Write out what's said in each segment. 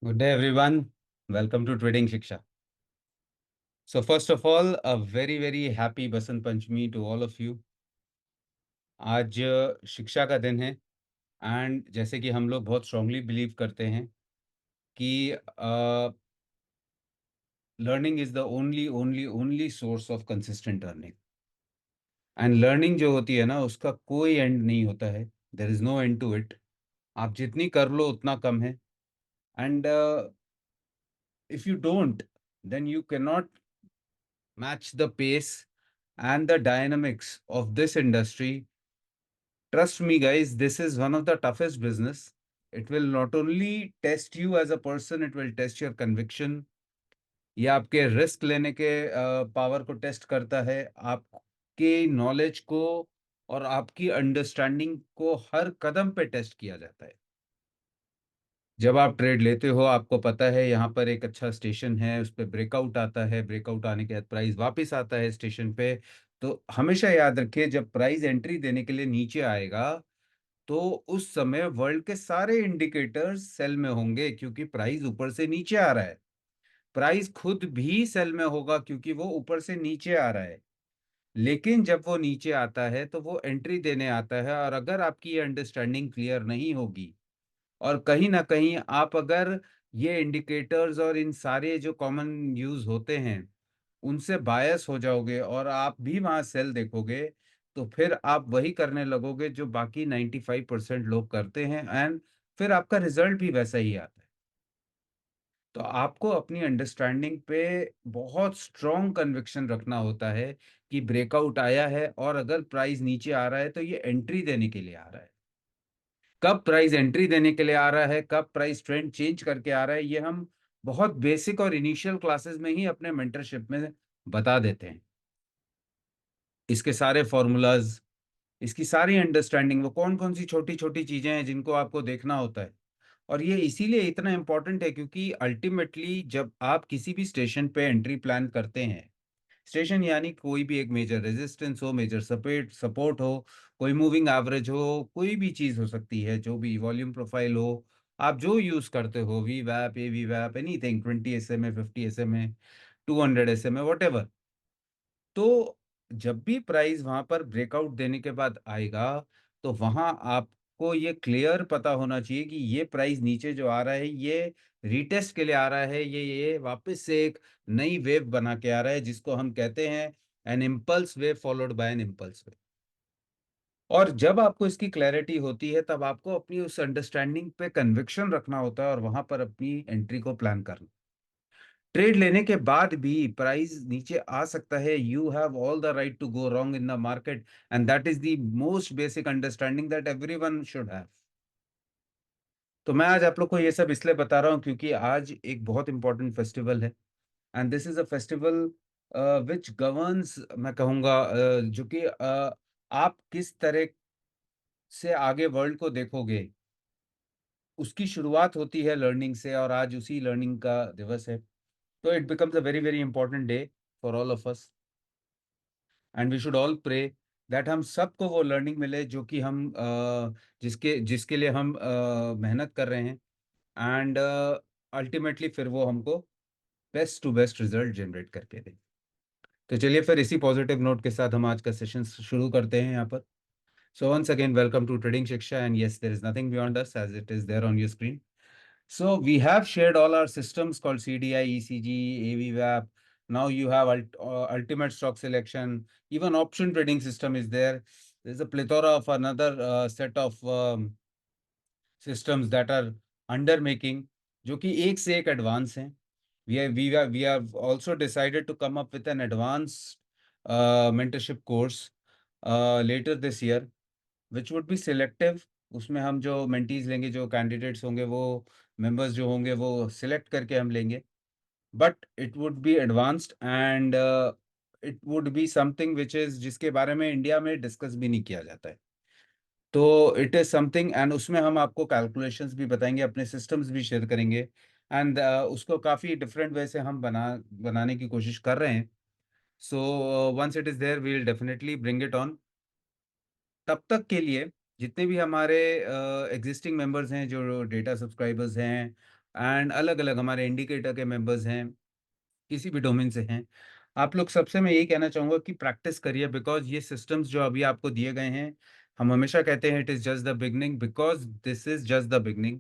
Good day, everyone. Welcome to Trading Shiksha. So, first of all, a very, very happy Basant Panchami to all of you. आज शिक्षा का दिन है and जैसे कि हम लोग बहुत स्ट्रांगली बिलीव करते हैं कि learning is the only source of consistent earning and learning जो होती है ना उसका कोई एंड नहीं होता है. There is no end to it. आप जितनी कर लो उतना कम है. And if you don't then you can not match the pace and the dynamics of this industry. Trust me, guys, this is one of the toughest business. It will not only test you as a person, it will test your conviction. ये आपके risk लेने के power को test करता है, आपके knowledge को और आपकी अंडरस्टैंडिंग को हर कदम पे टेस्ट किया जाता है. जब आप ट्रेड लेते हो आपको पता है यहाँ पर एक अच्छा स्टेशन है, उस पे ब्रेकआउट आता है, ब्रेकआउट आने के बाद प्राइस वापस आता है स्टेशन पे. तो हमेशा याद रखिए जब प्राइस एंट्री देने के लिए नीचे आएगा तो उस समय वर्ल्ड के सारे इंडिकेटर्स सेल में होंगे क्योंकि प्राइस ऊपर से नीचे आ रहा है. प्राइस खुद भी सेल में होगा क्योंकि वो ऊपर से नीचे आ रहा है. लेकिन जब वो नीचे आता है तो वो एंट्री देने आता है, और अगर आपकी ये अंडरस्टैंडिंग क्लियर नहीं होगी और कहीं ना कहीं आप अगर ये इंडिकेटर्स और इन सारे जो कॉमन यूज होते हैं उनसे बायस हो जाओगे और आप भी वहां सेल देखोगे, तो फिर आप वही करने लगोगे जो बाकी 95% लोग करते हैं, एंड फिर आपका रिजल्ट भी वैसा ही आता है. तो आपको अपनी अंडरस्टैंडिंग पे बहुत स्ट्रॉन्ग कन्विक्शन रखना होता है कि ब्रेकआउट आया है और अगर प्राइस नीचे आ रहा है तो ये एंट्री देने के लिए आ रहा है. कब प्राइस एंट्री देने के लिए आ रहा है, कब प्राइस ट्रेंड चेंज करके आ रहा है, ये हम बहुत बेसिक और इनिशियल क्लासेस में ही अपने मेंटरशिप में बता देते हैं. इसके सारे फॉर्मूलाज, इसकी सारी अंडरस्टैंडिंग, वो कौन कौन सी छोटी छोटी चीजें हैं जिनको आपको देखना होता है. और ये इसीलिए इतना इंपॉर्टेंट है क्योंकि अल्टीमेटली जब आप किसी भी स्टेशन पे एंट्री प्लान करते हैं, स्टेशन यानी कोई भी एक मेजर रेजिस्टेंस हो, मेजर सपोर्ट सपोर्ट हो, कोई मूविंग एवरेज हो, कोई भी चीज हो सकती है, जो भी वॉल्यूम प्रोफाइल हो, आप जो यूज करते हो, we वैप, A V वैप, anything, 20 SMA, 50 SMA, 200 SMA, what ever. तो जब भी प्राइस वहां पर ब्रेकआउट देने के बाद आएगा तो वहां आपको ये क्लियर पता होना चाहिए कि ये प्राइस नीचे जो आ रहा है ये रीटेस्ट के लिए आ रहा है, ये वापस से एक नई वेव बना के आ रहा है जिसको हम कहते हैं an impulse wave followed by an impulse wave. और जब आपको इसकी क्लैरिटी होती है तब आपको अपनी उस अंडरस्टैंडिंग पे कन्विक्शन रखना होता है और वहां पर अपनी एंट्री को प्लान करना. ट्रेड लेने के बाद भी प्राइस नीचे आ सकता है. You have all the right to go wrong in the market, and that is the most basic understanding that everyone should have. तो मैं आज आप लोग को ये सब इसलिए बता रहा हूँ क्योंकि आज एक बहुत इंपॉर्टेंट फेस्टिवल है, and this is a festival which governs, मैं कहूँगा जो कि आप किस तरह से आगे वर्ल्ड को देखोगे उसकी शुरुआत होती है लर्निंग से, और आज उसी लर्निंग का दिवस है. तो it becomes a very very important day for all of us, and we should all pray that हम सबको वो लर्निंग मिले जो कि हम जिसके जिसके लिए हम मेहनत कर रहे हैं, एंड अल्टीमेटली फिर वो हमको best to best result generate करके दे. तो चलिए फिर इसी पॉजिटिव नोट के साथ हम आज का सेशन शुरू करते हैं यहाँ पर. So once again welcome to trading Shiksha, and yes, there is nothing beyond us as it is there on your screen. So we have shared all our systems called CDI, ECG, AVWAP. Now you have ultimate stock selection. Even option trading system is there. There's a plethora of another set of systems that are under making, जो कि एक से एक advance हैं. We have also decided to come up with an advanced mentorship course later this year, which would be selective. उसमें हम जो mentees लेंगे, जो कैंडिडेट्स होंगे, वो मेंबर्स जो होंगे वो सिलेक्ट करके हम लेंगे, but it would be advanced and it would be something which is जिसके बारे में इंडिया में डिस्कस भी नहीं किया जाता है. तो इट इज समथिंग, एंड उसमें हम आपको कैलकुलेशंस भी बताएंगे, अपने सिस्टम्स भी शेयर करेंगे, एंड उसको काफ़ी डिफरेंट वे से हम बनाने की कोशिश कर रहे हैं. So once it is there we will definitely bring it on. तब तक के लिए जितने भी हमारे एग्जिस्टिंग मेंबर्स हैं, जो डेटा सब्सक्राइबर्स हैं, एंड अलग अलग हमारे इंडिकेटर के मेंबर्स हैं, किसी भी डोमेन से हैं। आप लोग सबसे मैं यही कहना चाहूँगा कि प्रैक्टिस करिए, बिकॉज़ ये सिस्टम्स जो अभी आपको दिए गए हैं, हम हमेशा कहते हैं it is just the beginning, because this is just the beginning.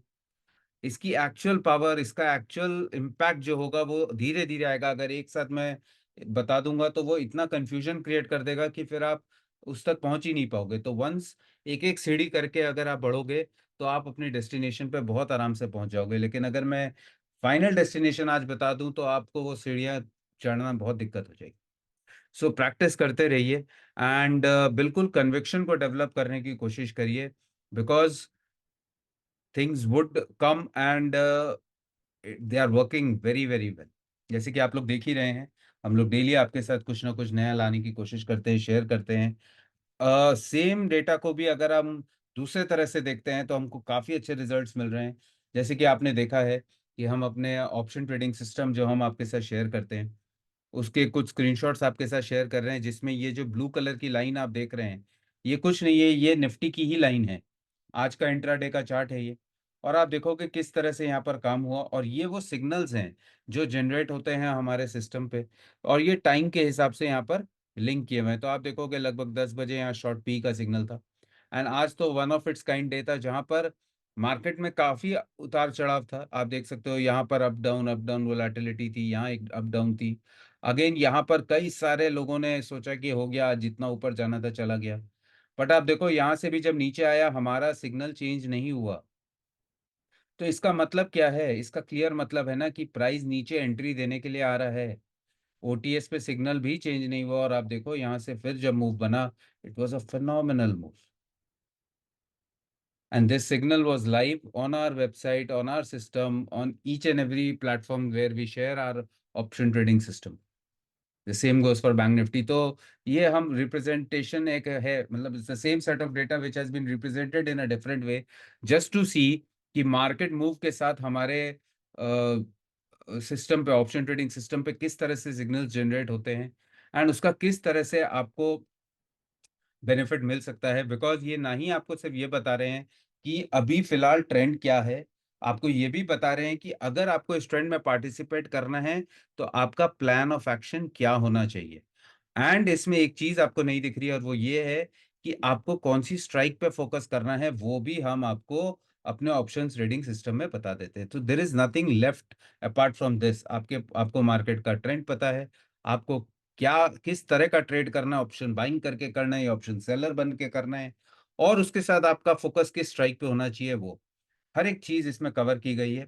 इसकी एक्चुअल पावर, इसका एक्चुअल इम्पैक्ट जो होगा वो धीरे-धीरे आएगा। अगर एक साथ मैं बता दूँगा तो वो इतना कन्फ्यूजन क्रिएट कर देगा कि फिर आप उस तक पहुँच ही नहीं पाओगे। तो वन्स एक-एक सीढ़ी करके अगर आप बढ़ोगे, तो आप अपनी डेस्टिनेशन पे बहुत आराम से पहुँच जाओगे। लेकिन अगर मैं फाइनल डेस्टिनेशन आज बता दूँ, तो आपको वो सीढ़ियाँ चढ़ना बहुत दिक्कत हो जाएगी। सो प्रैक्टिस करते रहिए एंड बिल्कुल कन्विक्शन को डेवलप करने की कोशिश करिए, because things would come and they are working very, very well. जैसे कि आप लोग देख ही रहे हैं, हम लोग डेली आपके साथ कुछ ना कुछ नया लाने की कोशिश करते हैं, शेयर करते हैं। सेम डेटा को भी अगर हम दूसरे तरह से देखते हैं, तो हमको काफ़ी अच्छे रिजल्ट्स मिल रहे हैं। जैसे कि आपने देखा है कि हम अपने ऑप्शन ट्रेडिंग सिस्टम जो हम आपके साथ शेयर करते हैं, उसके कुछ स्क्रीनशॉट्स आपके साथ शेयर कर रहे हैं, जिसमें ये जो ब्लू कलर की लाइन आप देख रहे हैं, ये कुछ नहीं है, ये निफ्टी की ही लाइन है। आज का इंट्राडे का चार्ट है ये। और आप देखोगे किस तरह से यहाँ पर काम हुआ, और ये वो सिग्नल्स हैं जो जनरेट होते हैं हमारे सिस्टम पे, और ये टाइम के हिसाब से यहाँ पर लिंक किए हुए हैं। तो आप देखोगे लगभग 10 बजे यहाँ शॉर्ट पी का सिग्नल था, एंड आज तो one of its kind day था, जहाँ पर मार्केट में काफ़ी उतार-चढ़ाव था। आप देख सकते हो यहाँ पर अप डाउन वोलेटिलिटी थी, यहाँ एक अप डाउन थी। अगेन यहाँ पर कई सारे लोगों ने सोचा कि हो गया, जितना ऊपर जाना था चला गया। बट आप देखो यहाँ से भी जब नीचे आया, हमारा सिग्नल चेंज नहीं हुआ। तो इसका मतलब क्या है? इसका क्लियर मतलब है ना कि प्राइस नीचे एंट्री देने के लिए आ रहा है। ओटीएस पे सिग्नल भी चेंज नहीं हुआ, और आप देखो यहाँ से फिर जब मूव बना, it was a phenomenal move. And this signal was live on our website, on our system, on each and every platform where we share our option trading system. The same goes for Bank Nifty. तो ये हम representation एक है, मतलब it's the same set of data which has been represented in a different way, just to see कि market move के साथ हमारे सिस्टम पे, ऑप्शन ट्रेडिंग सिस्टम पे किस तरह से सिग्नल्स जनरेट होते हैं, एंड उसका किस तरह से आपको बेनिफिट मिल सकता है। बिकॉज ये ना ही आपको सिर्फ ये बता रहे हैं कि अभी फिलहाल ट्रेंड क्या है, आपको ये भी बता रहे हैं कि अगर आपको इस ट्रेंड में पार्टिसिपेट करना है, तो आपका प्लान ऑफ एक्शन क्या होना चाहिए। एंड इसमें एक चीज आपको नहीं दिख रही है, और वो ये है कि आपको कौन सी स्ट्राइक पे फोकस करना है, वो भी हम आपको अपने ऑप्शंस रीडिंग सिस्टम में बता देते हैं। तो there is nothing left apart from this. आपको मार्केट का ट्रेंड पता है, आपको क्या किस तरह का ट्रेड करना है, ऑप्शन बाइंग करके करना है या ऑप्शन सेलर बन के करना है, और उसके साथ आपका फोकस किस स्ट्राइक पे होना चाहिए, वो हर एक चीज इसमें कवर की गई है।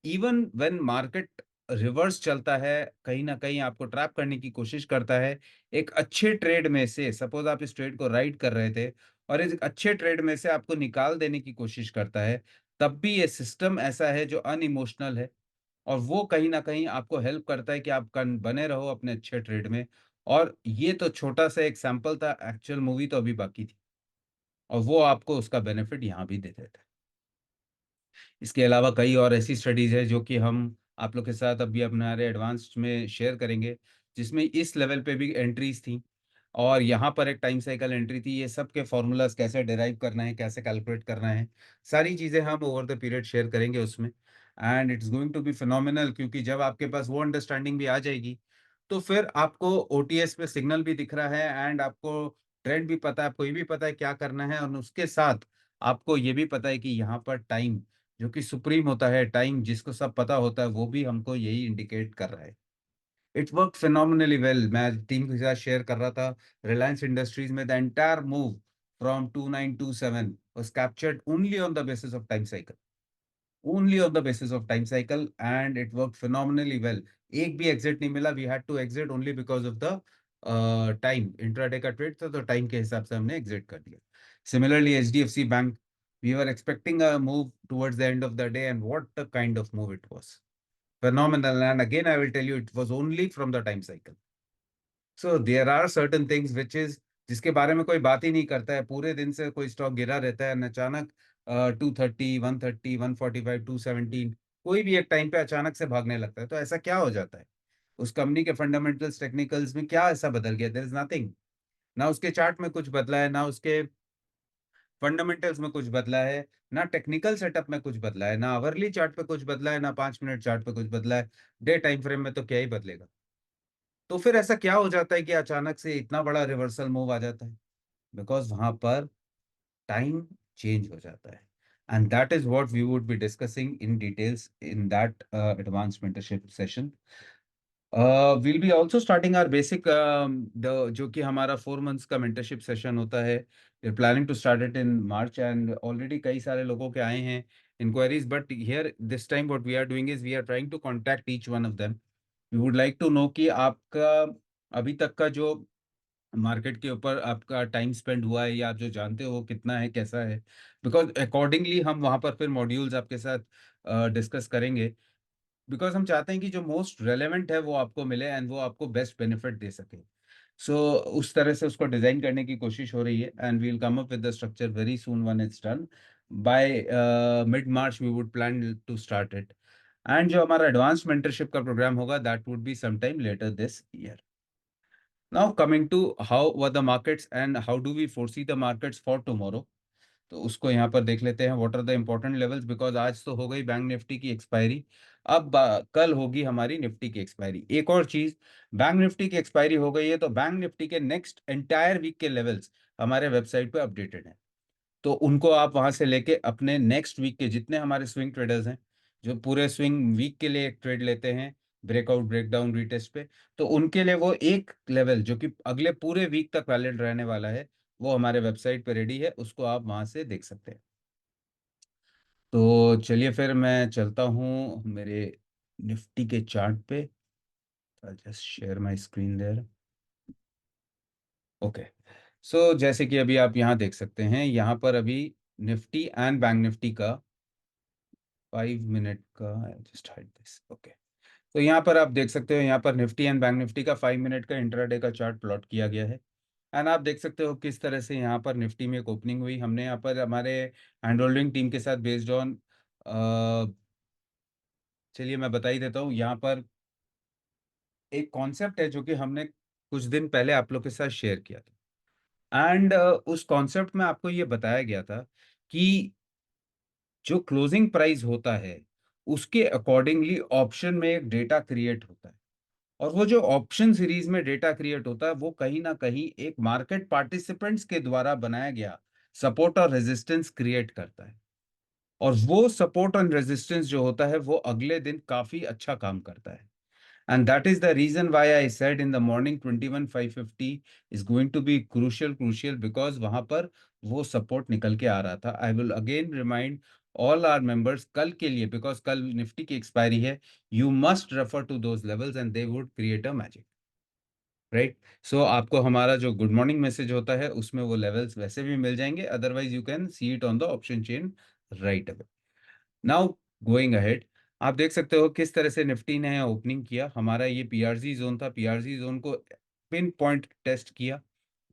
इवन व्हेन मार्केट रिवर्स चलता है, कहीं ना कहीं आपको ट्रैप करने की कोशिश करता है, एक अच्छे ट्रेड में से, सपोज आप इस ट्रेड को राइड कर रहे थे, और इस अच्छे ट्रेड में से आपको निकाल देने की कोशिश करता है, तब भी ये सिस्टम ऐसा है जो अनइमोशनल है, और वो कहीं न कहीं आपको हेल्प करता है कि आप कन बने रहो अपने अच्छे ट्रेड में। और ये तो छोटा-सा एक सैंपल था, एक्चुअल मूवी तो अभी बाकी थी, और वो आपको उसका बेनिफिट यहाँ भी दे देता है। इसके अलावा कई और ऐसी स्टडीज़ है जो कि हम आप लोग के साथ अभी हमारे एडवांस्ड में शेयर करेंगे, जिसमें इस लेवल पे भी एंट्रीज़ थी, और यहाँ पर एक टाइम साइकिल एंट्री थी। ये सब के फ़ॉर्मूलाज़ कैसे डिराइव करना है, कैसे कैलकुलेट करना है, सारी चीज़ें हम ओवर द पीरियड शेयर करेंगे उसमें। And it's going to be phenomenal, क्योंकि जब आपके पास वो अंडरस्टैंडिंग भी आ जाएगी, तो फिर आपको ओटीएस पे सिग्नल भी दिख रहा है, एंड आपको ट्रेंड भी पता है, आपको ये भी पता है क्या करना है, और उसके साथ आपको ये भी पता है कि यहाँ पर टाइम जो कि सुप्रीम होता है, टाइम जिसको सब पता होता है, वो भी हमको यही इंडिकेट कर रहा है। It work phenomenally well. मैं टीम के साथ शेयर कर रहा था, रिलायंस इंडस्ट्रीज में the entire move from 2927 was captured only on the basis of time cycle, only on the basis of time cycle, and it work phenomenally well. एक भी exit नहीं मिला, we had to exit only because of the time. Intraday का trade था, तो time के हिसाब से हमने एग्जिट कर दिया। Similarly HDFC bank, we were expecting a move towards the end of the day, and what a kind of move it was. Phenomenal. And again, I will tell you, it was only from the time cycle. So there are certain things which is, जिसके बारे में कोई बात ही नहीं करता है, पूरे दिन से कोई स्टॉक गिरा रहता है, and अचानक 230, 130, 145, 217, कोई भी एक टाइम पे अचानक से भागने लगता है। तो ऐसा क्या हो जाता है? उस कंपनी के फंडामेंटल्स, टेक्निकल्स में क्या ऐसा बदल गया? There is nothing. ना उसके चार्ट में कुछ बदला है, ना उसके फंडामेंटल्स में कुछ बदला है, ना टेक्निकल सेटअप में कुछ बदला है, ना आवरली चार्ट पे कुछ बदला है, ना 5 मिनट चार्ट पे कुछ बदला है। डे टाइम फ्रेम में तो क्या ही बदलेगा। तो फिर ऐसा क्या हो जाता है कि अचानक से इतना बड़ा रिवर्सल मूव आ जाता है? बिकॉज वहां पर टाइम चेंज हो जाता है। And that is what we would be discussing in details in that advance mentorship session. Will be also starting our basic the जो कि हमारा 4 मंथ्स का मेंटरशिप सेशन होता है। We are planning to start it in March and already कई सारे लोगों के आए हैं inquiries, but here this time what we are doing is we are trying to contact each one of them. We would like to know कि आपका अभी तक का जो मार्केट के ऊपर आपका टाइम स्पेंड हुआ है या आप जो जानते हो वो कितना है, कैसा है। बिकॉज अकॉर्डिंगली हम वहाँ पर फिर मॉड्यूल्स आपके साथ डिस्कस करेंगे। बिकॉज हम चाहते हैं कि जो मोस्ट रेलेवेंट है वो आपको मिले एंड वो आपको बेस्ट बेनिफिट दे सके। सो उस तरह से उसको डिजाइन करने की कोशिश हो रही है and we will come up with the structure very soon when it's done. By mid March we would plan to start it. And जो हमारा एडवांस मेंटरशिप का प्रोग्राम होगा that would be sometime later this year. Now coming to how were the markets and how do we foresee the markets for tomorrow. तो उसको यहाँ पर देख लेते हैं what are the important levels. Because आज तो हो गई बैंक निफ्टी की एक्सपायरी। अब कल होगी हमारी निफ्टी की एक्सपायरी। एक और चीज, बैंक निफ्टी की एक्सपायरी हो गई है तो बैंक निफ्टी के नेक्स्ट एंटायर वीक के लेवल्स हमारे वेबसाइट पे अपडेटेड हैं। तो उनको आप वहां से लेके अपने नेक्स्ट वीक के जितने हमारे स्विंग ट्रेडर्स हैं जो पूरे स्विंग वीक के लिए एक ट्रेड लेते हैं ब्रेकआउट ब्रेकडाउन रीटेस्ट पे, तो उनके लिए वो एक लेवल जो कि अगले पूरे वीक तक वैलिड रहने वाला है वो हमारे वेबसाइट पे रेडी है, उसको आप वहां से देख सकते हैं। तो चलिए फिर मैं चलता हूँ मेरे निफ्टी के चार्ट पे। Just share my screen there. Okay. So जैसे कि अभी आप यहाँ देख सकते हैं, यहाँ पर अभी निफ्टी एंड बैंक निफ्टी का 5 मिनट का, जस्ट हाइड दिस, ओके। तो यहाँ पर आप देख सकते हो, यहाँ पर निफ्टी एंड बैंक निफ्टी का 5 मिनट का इंट्राडे का चार्ट प्लॉट किया गया है। एंड आप देख सकते हो किस तरह से यहाँ पर निफ्टी में एक ओपनिंग हुई। हमने यहाँ पर हमारे हैंड होल्डिंग टीम के साथ बेस्ड ऑन, चलिए मैं बता ही देता हूँ। यहाँ पर एक कॉन्सेप्ट है जो कि हमने कुछ दिन पहले आप लोग के साथ शेयर किया था। एंड उस कॉन्सेप्ट में आपको ये बताया गया था कि जो क्लोजिंग प्राइस होता है उसके अकॉर्डिंगली ऑप्शन में एक डेटा क्रिएट होता है। और वो जो ऑप्शन सीरीज में डेटा क्रिएट होता है वो कहीं ना कहीं एक मार्केट पार्टिसिपेंट्स के द्वारा बनाया गया सपोर्ट और रेजिस्टेंस क्रिएट करता है। और वो सपोर्ट और रेजिस्टेंस जो होता है वो अगले दिन काफी अच्छा काम करता है। And that is the reason why I said in the morning 21,550 is going to be crucial because वहां पर वो सपोर्ट निकल के आ रहा था। I will again remind all our members कल के लिए, बिकॉज कल निफ्टी की एक्सपायरी है, you must refer to those levels and they would create a magic, right. So आपको हमारा जो गुड मॉर्निंग मैसेज होता है उसमें वो लेवल्स वैसे भी मिल जाएंगे, otherwise you can see it on the option chain right away. Now going ahead, आप देख सकते हो किस तरह से निफ्टी ने ओपनिंग किया। हमारा ये पीआरसी जोन था, पीआरसी जोन को पिन पॉइंट टेस्ट किया,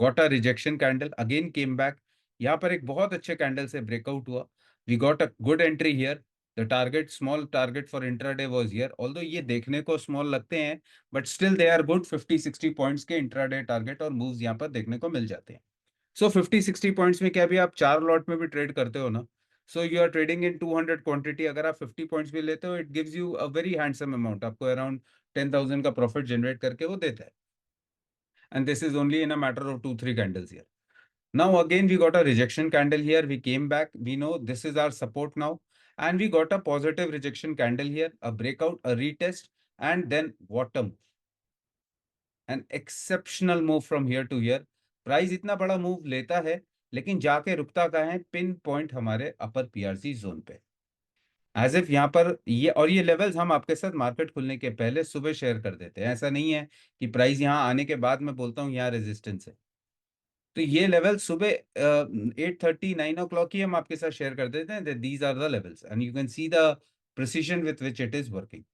got a rejection candle, again came back. यहाँ पर एक बहुत अच्छे कैंडल से ब्रेकआउट हुआ, we got a good entry here. The target, small target for intraday was here, although ये देखने को स्मॉल लगते हैं but still they are good. 50-60 points के इंट्राडे टारगेट और मूव्स यहाँ पर देखने को मिल जाते हैं। सो 50-60 पॉइंट्स में क्या भी आप 4 लॉट में भी ट्रेड करते हो ना, so you are trading in 200 quantity, अगर आप 50 पॉइंट्स भी लेते हो it gives you a very handsome amount, आपको अराउंड 10,000 का प्रॉफिट जनरेट करके वो देता है। And this is only in a matter of 2-3 candles here. Now again we got a rejection candle here, we came back, we know this is our support now, and we got a positive rejection candle here, a breakout, a retest, and then bottom, an exceptional move from here to here. Price इतना बड़ा move लेता है लेकिन जाके रुकता कहाँ है? Pin point हमारे अपर पीआरसी जोन पे, एज इफ यहाँ पर ये, और ये लेवल्स हम आपके साथ मार्केट खुलने के पहले सुबह शेयर कर देते हैं। ऐसा नहीं है कि प्राइस यहाँ आने के बाद मैं बोलता हूँ यहाँ रेजिस्टेंस है। तो ये लेवल सुबह 8:30-9 o'clock ही हम आपके साथ शेयर कर देते हैं, these are the levels and you can see the precision with which it is working.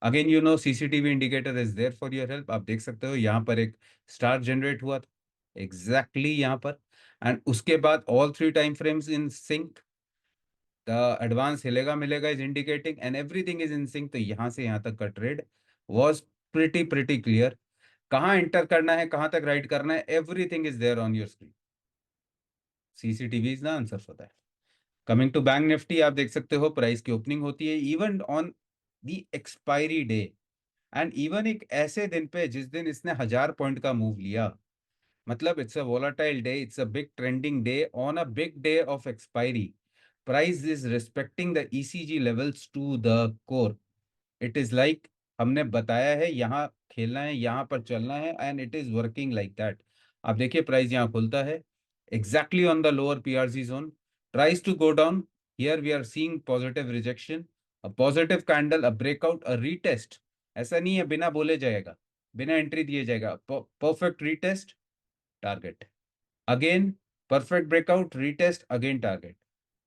Again you know CCTV indicator is there for your help. आप देख सकते हो यहाँ पर एक स्टार जनरेट हुआ था एग्जैक्टली यहाँ पर, एंड उसके बाद all 3 time frames in sync, the advance हिलेगा मिलेगा is indicating and everything is in sync. तो यहाँ से यहाँ तक का trade was pretty pretty clear. कहाँ एंटर करना है, कहाँ तक राइड करना है, everything is there on your screen. CCTV is the answer for that. Coming to bank Nifty, आप देख सकते हो प्राइस की ओपनिंग होती है even on the expiry day, and even एक ऐसे दिन पे जिस दिन इसने 1000 पॉइंट का मूव लिया, मतलब it's a volatile day, it's a big trending day, on a big day of expiry price is respecting the ECG levels to the core. It is like हमने बताया है यहाँ खेलना है, यहाँ पर चलना है, and it is working like that. आप देखिए प्राइस यहाँ खुलता है exactly on the lower PRC zone, tries to go down. Here we are seeing positive rejection, a positive candle, a breakout, a retest. ऐसा नहीं है बिना बोले जाएगा, बिना एंट्री दिए जाएगा. Perfect retest, target, again perfect breakout, retest, again target,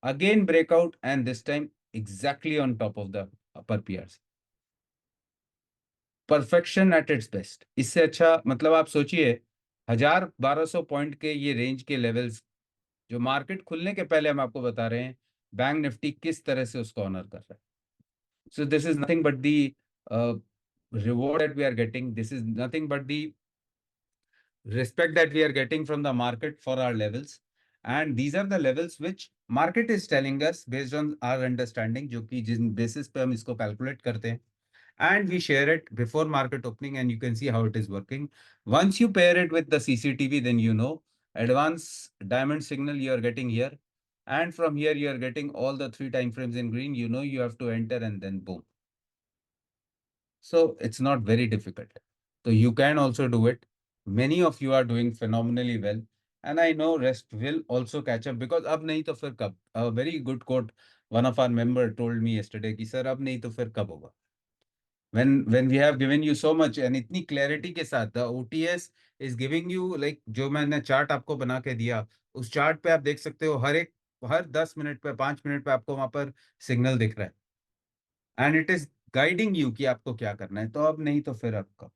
again breakout, and this time exactly on top of the upper PRC. Perfection at its best. इससे अच्छा मतलब आप सोचिए 1000-1200 पॉइंट के ये रेंज के लेवल्स जो मार्केट खुलने के पहले हम आपको बता रहे हैं, बैंक निफ्टी किस तरह से उसको ऑनर कर रहा है. So this is nothing but the reward that we are getting. This is nothing but the respect that we are getting from the market for our levels, and these are the levels which market is telling us based on our understanding, जो कि जिन basis पे हम इसको calculate करते हैं, and we share it before market opening, and you can see how it is working. Once you pair it with the CCTV, then you know advance diamond signal you are getting here, and from here you are getting all the 3 time frames in green. You know you have to enter, and then boom. So it's not very difficult. So you can also do it. Many of you are doing phenomenally well, and I know rest will also catch up, because अब नहीं तो फिर कब. A very good quote one of our member told me yesterday कि sir अब नहीं तो फिर कब होगा. When we have given you so much and इतनी clarity के साथ, the OTS is giving you like जो मैंने चार्ट आपको बना के दिया, उस चार्ट पे आप देख सकते हो हर 10 मिनट पे 5 मिनट पे आपको वहां पर सिग्नल दिख रहा है, and it is guiding you कि आपको क्या करना है. तो अब नहीं तो फिर आपका.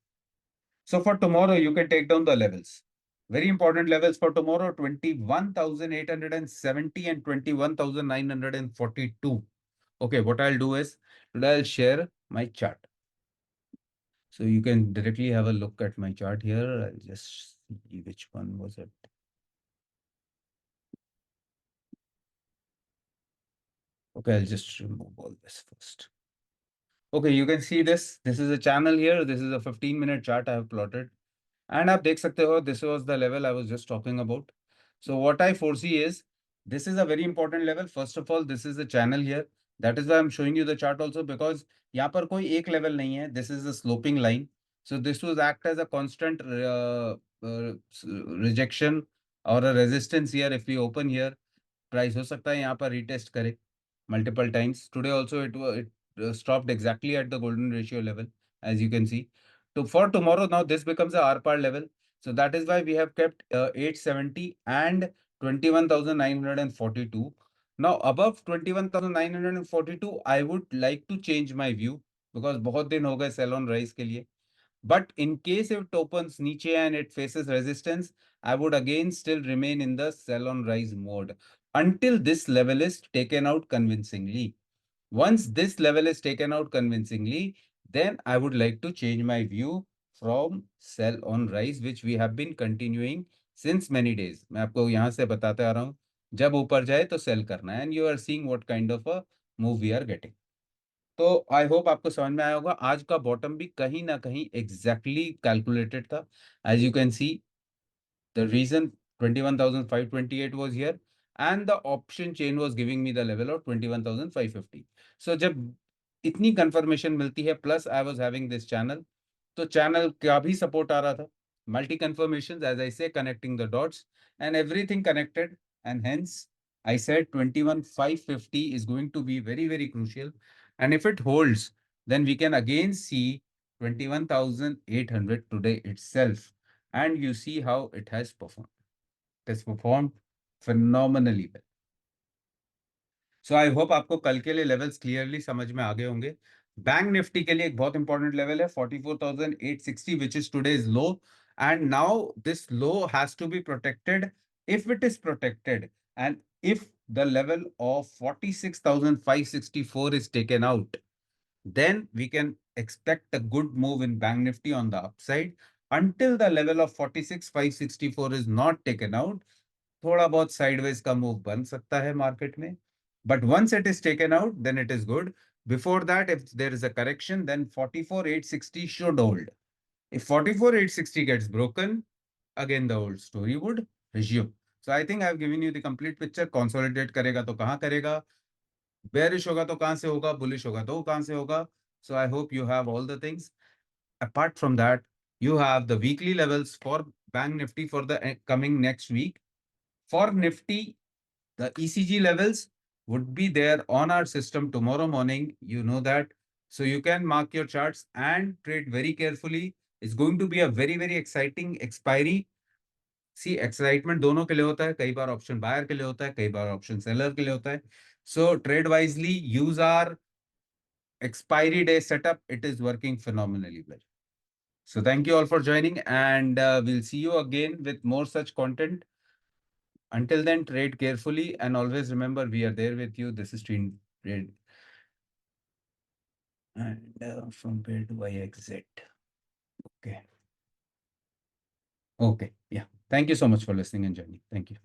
So for tomorrow, you can take down the levels. Very important levels for tomorrow: 21,870 and 21,942. Okay, what I'll do is today I'll share my chart. So you can directly have a look at my chart here. I'll just see which one was it. Okay, I'll just remove all this first. Okay, you can see this. This is a channel here. This is a 15-minute chart I have plotted. And आप देख सकते हो, this was the level I was just talking about. So what I foresee is, this is a very important level. First of all, this is a channel here. That is why I'm showing you the chart also, because यहाँ पर कोई एक level नहीं है. This is a sloping line. So this will act as a constant rejection or a resistance here. If we open here, price हो सकता है यहाँ पर retest करे multiple times. Today also it stopped exactly at the golden ratio level, as you can see. So for tomorrow, now this becomes a R-par level. So that is why we have kept 870 and 21,942. Now above 21,942, I would like to change my view, because बहुत दिन हो गए sell on rise के लिए. But in case if it opens niche and it faces resistance, I would again still remain in the sell on rise mode until this level is taken out convincingly. Once this level is taken out convincingly, then I would like to change my view from sell on rise, which we have been continuing since many days. मैं आपको यहाँ से बताते आ रहा हूँ, जब ऊपर जाए तो sell करना है, and you are seeing what kind of a move we are getting. तो आई होप आपको समझ में आया होगा. आज का बॉटम भी कहीं ना कहीं एग्जैक्टली कैलकुलेटेड था. As you can see, the reason 21,528 was here, and the option chain was giving me the level of 21,550. So जब इतनी कंफर्मेशन मिलती है, plus I was having this channel, तो चैनल का भी सपोर्ट आ रहा था. मल्टी कंफर्मेशन, एज आई से, connecting the dots, and everything connected, and hence I said 21,550 is going to be very, very crucial. And if it holds, then we can again see 21,800 today itself. And you see how it has performed. It has performed phenomenally well. So I hope आपको कल के लिए levels clearly समझ में आ गए होंगे. Bank Nifty के लिए एक बहुत इंपॉर्टेंट लेवल है 44,860, which is today's low, and now this low has to be protected. If it is protected, and if the level of 46,564 is taken out, then we can expect a good move in Bank Nifty on the upside. Until the level of 46,564 is not taken out, थोड़ा बहुत sideways का move बन सकता है market में, but once it is taken out then it is good. Before that, if there is a correction, then 44,860 should hold. If 44,860 gets broken, again the old story would resume. So I think I've given you the complete picture. Consolidate करेगा तो कहाँ करेगा, bearish होगा तो कहाँ से होगा, bullish होगा तो कहाँ से होगा. So I hope you have all the things. Apart from that, you have the weekly levels for Bank Nifty for the coming next week. For Nifty, the ECG levels would be there on our system tomorrow morning. You know that. So you can mark your charts and trade very carefully. It's going to be a very, very exciting expiry. See, excitement दोनों के लिए होता है, कई बार option buyer के लिए होता है, कई बार ऑप्शन सेलर के लिए होता है. So trade wisely, use our expiry day setup. It is working phenomenally well. So thank you all for joining, and we'll see you again with more such content. Until then, trade carefully and always remember we are there with you. This is Trade. And from where do I exit? Okay. Okay. Yeah. Thank you so much for listening and joining. Thank you.